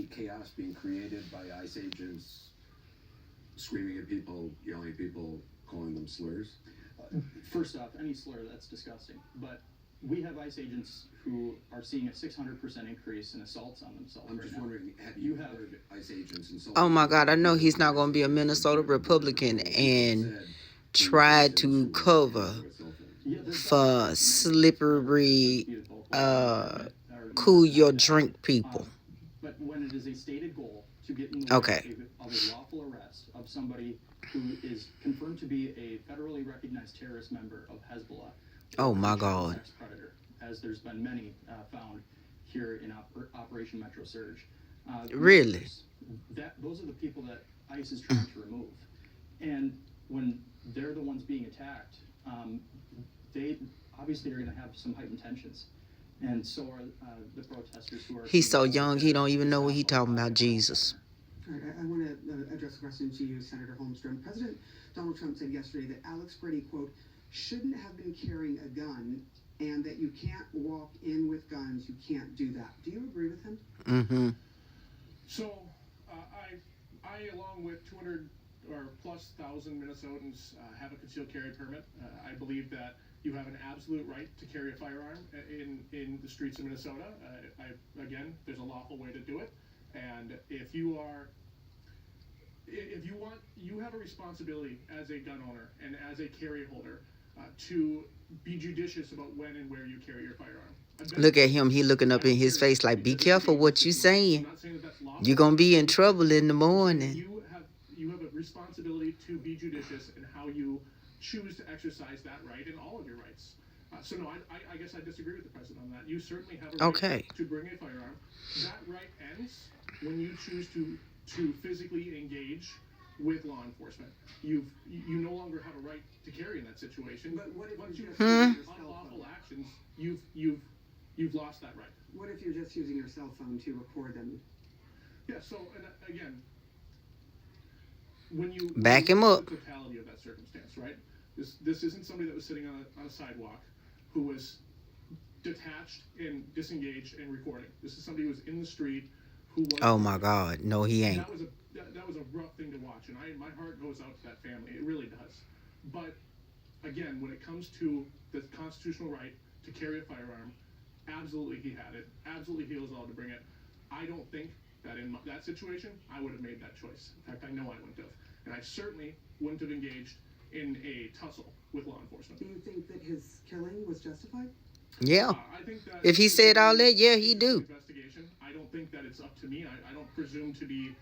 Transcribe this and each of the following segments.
chaos being created by ICE agents screaming at people, yelling at people, calling them slurs? First off, any slur, that's disgusting. But we have ICE agents who are seeing a 600% increase in assaults on themselves. I'm just wondering, have you heard ICE agents insult? Oh my God, I know he's not going to be a Minnesota Republican and try to cover for slippery, cool your drink people. But when it is a stated goal to get in the way of a lawful arrest of somebody who is confirmed to be a federally recognized terrorist member of Hezbollah, oh my God, sex predator, as there's been many found here in Operation Metro Surge. Really? Those are the people that ICE is trying to remove, and when they're the ones being attacked, they obviously are going to have some heightened tensions. And so are the protesters who are... He's so young, he don't even know what he's talking about, Jesus. All right, I want to address a question to you, Senator Holmstrom. President Donald Trump said yesterday that Alex Freddie, quote, shouldn't have been carrying a gun, and that you can't walk in with guns, you can't do that. Do you agree with him? Mm-hmm. So, I along with 200 or plus thousand Minnesotans have a concealed carry permit. I believe that you have an absolute right to carry a firearm in the streets of Minnesota. Again, there's a lawful way to do it. And if you have a responsibility as a gun owner and as a carry holder to be judicious about when and where you carry your firearm. Look at him. He looking up in his face like, be careful what you saying. You're going to be in trouble in the morning. You have a responsibility to be judicious in how you choose to exercise that right and all of your rights. So no, I guess I disagree with the president on that. You certainly have a right to bring a firearm. That right ends when you choose to physically engage with law enforcement. You no longer have a right to carry in that situation. But what if once you have unlawful actions, you've lost that right. What if you're just using your cell phone to record them? Yeah. So and again, when you back him up, the totality of that circumstance, right? This isn't somebody that was sitting on a sidewalk who was detached and disengaged and recording. This is somebody who was in the street who was... Oh my God, no he ain't. That was a rough thing to watch, and my heart goes out to that family. It really does. But again, when it comes to the constitutional right to carry a firearm, absolutely he had it. Absolutely he was allowed to bring it. I don't think that in that situation I would have made that choice. In fact, I know I wouldn't have. And I certainly wouldn't have engaged in a tussle with law enforcement. Do you think that his killing was justified? Yeah. I think that if he said all that, yeah, he do. Investigation. I don't think that it's up to me. I don't presume to be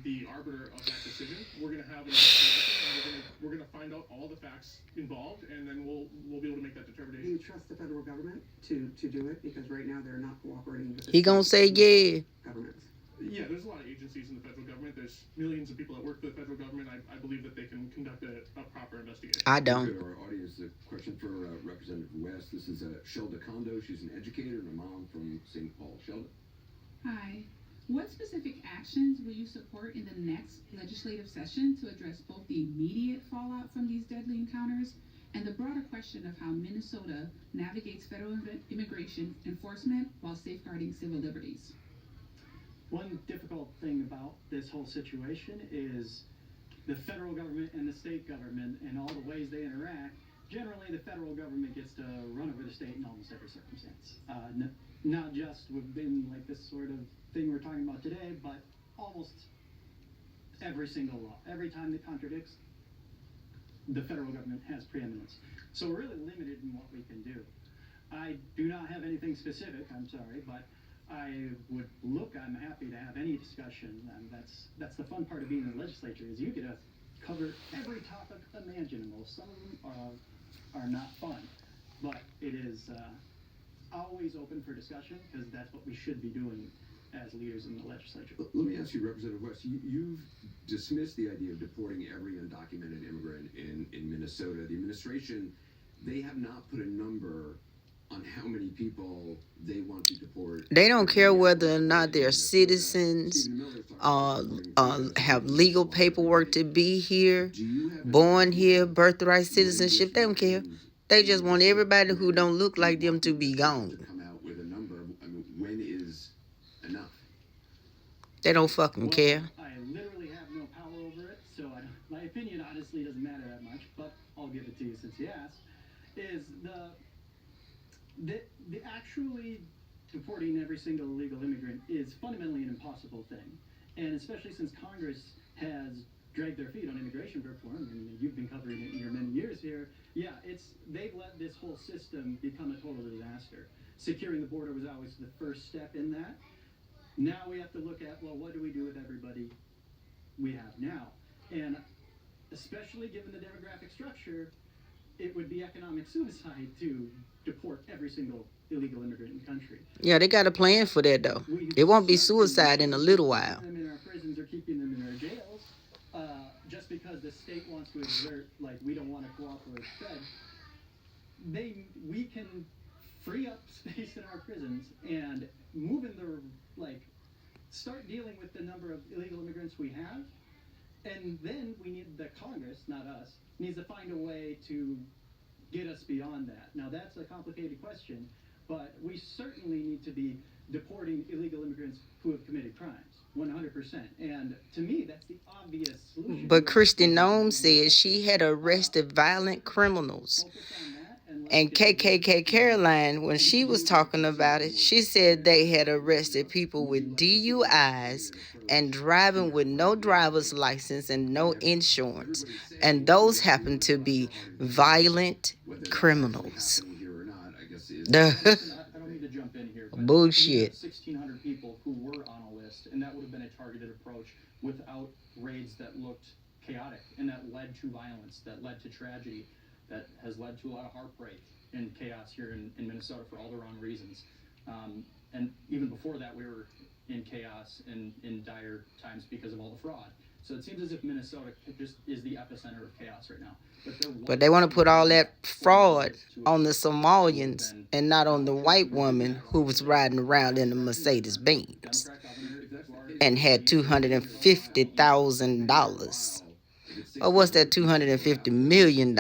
the arbiter of that decision. We're going to have an investigation, and we're going to find out all the facts involved, and then we'll be able to make that determination. Do you trust the federal government to do it? Because right now they're not cooperating with he gonna say yeah. Governments. Yeah, there's a lot of agencies in the federal government. There's millions of people that work for the federal government. I believe that they can conduct a proper investigation. I don't. To our audience, a question for Representative West. This is Shelda Kondo. She's an educator and a mom from St. Paul. Shelda. Hi. What specific actions will you support in the next legislative session to address both the immediate fallout from these deadly encounters and the broader question of how Minnesota navigates federal immigration enforcement while safeguarding civil liberties? One difficult thing about this whole situation is the federal government and the state government and all the ways they interact. Generally, the federal government gets to run over the state in almost every circumstance. Not just within like this sort of thing we're talking about today, but almost every single law. Every time it contradicts, the federal government has preeminence. So we're really limited in what we can do. I do not have anything specific, I'm sorry, but I'm happy to have any discussion, and that's the fun part of being in the legislature, is you get to cover every topic imaginable. Some of them are not fun, but it is always open for discussion, because that's what we should be doing as leaders in the legislature. Let me ask you, Representative West, you've dismissed the idea of deporting every undocumented immigrant in Minnesota. The administration, they have not put a number on how many people they want to deport. They don't care whether or not they're citizens, have legal paperwork to be here, born here, birthright citizenship. They don't care. They just want everybody who don't look like them to be gone. Come out with a number. I mean, when is enough? They don't fucking Well, care. I literally have no power over it, so my opinion honestly doesn't matter that much, but I'll give it to you since you asked. Is the actually deporting every single illegal immigrant is fundamentally an impossible thing, and especially since Congress has dragged their feet on immigration reform. I mean, you've been covering it in your many years here. Yeah, they've let this whole system become a total disaster. Securing the border was always the first step in that. Now we have to look at, well, what do we do with everybody we have now? And especially given the demographic structure, it would be economic suicide to deport every single illegal immigrant in the country. Yeah, they got a plan for that though. It won't be suicide in a little while. Keeping them in our prisons or keeping them in our jails, just because the state wants to exert, like, we don't want to cooperate Fed, we can free up space in our prisons and move in start dealing with the number of illegal immigrants we have, and then we need the Congress, not us, needs to find a way to get us beyond that. Now that's a complicated question, but we certainly need to be deporting illegal immigrants who have committed crimes, 100%. And to me, that's the obvious solution. But Kristi Noem said she had arrested violent criminals. And KKK Caroline, when she was talking about it, she said they had arrested people with DUIs and driving with no driver's license and no insurance. And those happen to be violent criminals. I don't need to jump in here. But Bullshit. 1,600 people who were on a list, and that would have been a targeted approach without raids that looked chaotic and that led to violence, that led to tragedy, that has led to a lot of heartbreak and chaos here in Minnesota for all the wrong reasons. And even before that, we were in chaos and in dire times because of all the fraud. So it seems as if Minnesota just is the epicenter of chaos right now. But they want to put all that fraud on the Somalians and not on the white woman who was riding around in a Mercedes Benz and had $250,000. Or what's that, $250 million?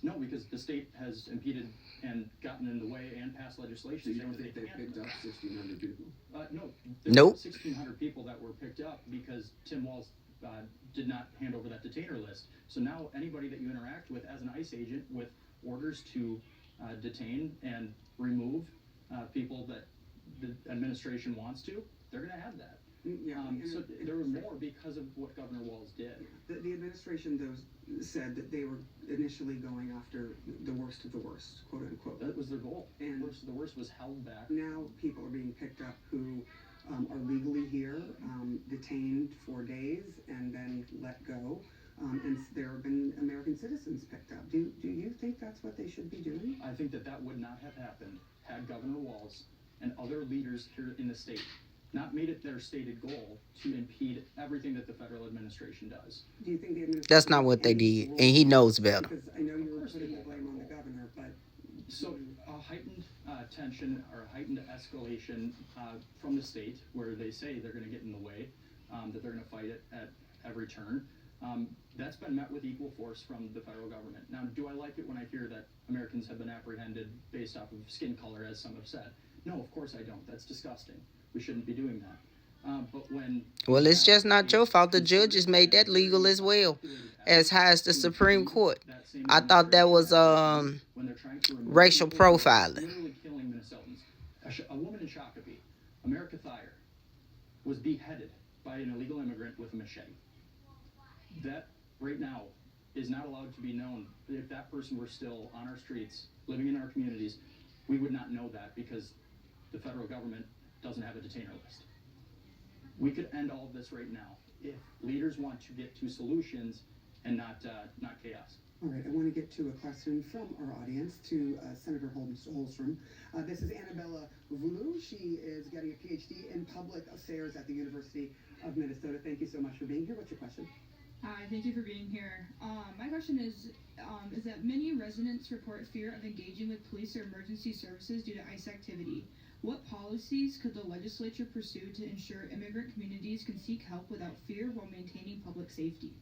No, because the state has impeded and gotten in the way and passed legislation. So you don't think they picked up 1,600 people? No. Nope. 1,600 people that were picked up because Tim Walz did not hand over that detainer list. So now anybody that you interact with as an ICE agent with orders to detain and remove people that the administration wants to, they're going to have that. Yeah, So there were more because of what Governor Walz did. The administration, though, said that they were initially going after the worst of the worst, quote unquote. That was their goal. And the worst was held back. now people are being picked up who are legally here, detained for days, and then let go. And there have been American citizens picked up. Do you think that's what they should be doing? I think that would not have happened had Governor Walz and other leaders here in the state not made it their stated goal to impede everything that the federal administration does. Do you think the administration... That's not what they did, and he knows better. Because I know you were putting the blame on the governor, but... So a heightened tension or a heightened escalation from the state, where they say they're going to get in the way, that they're going to fight it at every turn, that's been met with equal force from the federal government. Now, do I like it when I hear that Americans have been apprehended based off of skin color, as some have said? No, of course I don't. That's disgusting. We shouldn't be doing that. But when... Well, it's just not your fault. The judges made that legal as well, as high as the Supreme Court. I thought that was racial profiling. Literally killing Minnesotans. A woman in Shakopee, America Thayer, was beheaded by an illegal immigrant with a machete. That, right now, is not allowed to be known. If that person were still on our streets, living in our communities, we would not know that because the federal government doesn't have a detainer list. We could end all of this right now if leaders want to get to solutions and not chaos. All right, I want to get to a question from our audience to Senator Holmstrom. This is Annabella Vulu. She is getting a PhD in public affairs at the University of Minnesota. Thank you so much for being here. What's your question? Hi, thank you for being here. My question is that many residents report fear of engaging with police or emergency services due to ICE activity. What policies could the legislature pursue to ensure immigrant communities can seek help without fear while maintaining public safety?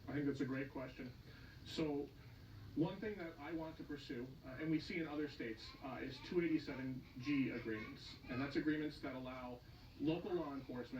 I think that's a great question. So one thing that I want to pursue, and we see in other states, is 287G agreements. And that's agreements that allow local law enforcement